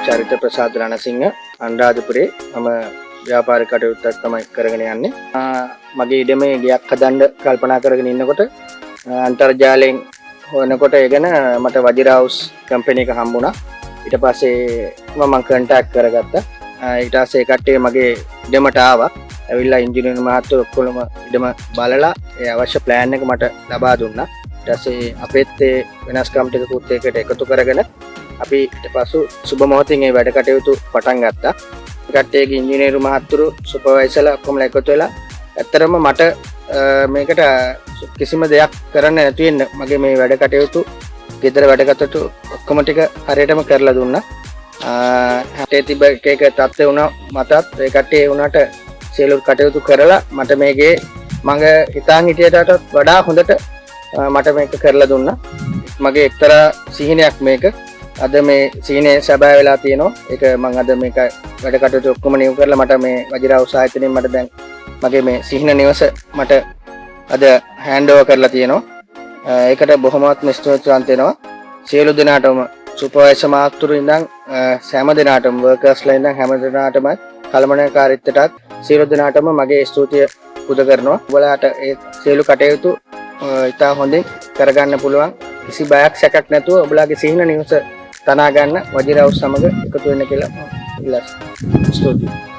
චරිත ප්‍රසාද් රණසිංහ අනුරාධපුරේ මම ව්‍යාපාරික කටයුත්තක් තමයි කරගෙන යන්නේ. මගේ ඉඩමේ ගයක් හදන්න කල්පනා කරගෙන ඉන්නකොට අන්තර්ජාලයෙන් හොයනකොට ඒගෙන මට වජිරා හවුස් කම්පැනි එක හම්බුණා. ඊට පස්සේ මම කන්ටැක්ට් කරගත්තා. ඊට පස්සේ කට්ටිය මගේ ඉඩමට ආවා. ඇවිල්ලා ඉංජිනේරු මහත්තයෝ ඔක්කොම ඉඩම බලලා ඒ අවශ්‍ය ප්ලෑන් එක මට ලබා දුන්නා. ඊට පස්සේ අපේත් ඒ වෙනස්කම් ටිකකුත් ඒකට එකතු කරගෙන අපි ඊට පස්සු සුබ මොහොතින් මේ වැඩ කටයුතු පටන් ගත්තා. කට්ටියගේ ඉංජිනේරු මහත්තුරු සුපර්වයිසර්ලා ඔක්කොම එකතු වෙලා ඇත්තරම මට මේකට කිසිම දෙයක් කරන්න නැති වෙන්න මගේ මේ වැඩ කටයුතු ගෙදර වැඩ කටයුතු ඔක්කොම ටික හරියටම කරලා දුන්නා. හටේ තිබ්බ එක තත්ත්වේ වුණා මටත් ඒ කට්ටිය වුණාට සියලු කටයුතු කරලා මට මේකේ මම හිතාන් හිටියටත් වඩා හොඳට මට මේක කරලා දුන්නා. මගේ එක්තරා සිහිනයක් මේක. අද මේ සිහිනේ සැබෑ වෙලා තියෙනවා. ඒක මම අද මේක වැඩ කටයුතු ඔක්කොම නියු කරලා මට මේ වජිරා හවුස් ආයතනයෙන් මට දැන් මගේ මේ සිහින නිවස මට අද හෑන්ඩ් ඕවර් කරලා තියෙනවා. ඒකට බොහොමත්ම ස්තුතිවන්ත වෙනවා. සියලු දෙනාටම සුපර්වයිසර් මාත්තුරු ඉඳන් හැම දෙනාටම වර්කර්ස්ලා ඉඳන් හැම දෙනාටම කළමනාකාරීත්වයටත් සියලු දෙනාටම මගේ ස්තුතිය පුද කරනවා. ඔයාලට ඒ සියලු කටයුතු ඉතා හොඳින් කරගන්න පුළුවන්. කිසි බයක් සැකක් නැතුව ඔයාලගේ සිහින නිවස තනා ගන්න වජිරා හවුස් සමග එකතු වෙන්න කියලා ඉල්ලා ස්තුතියි.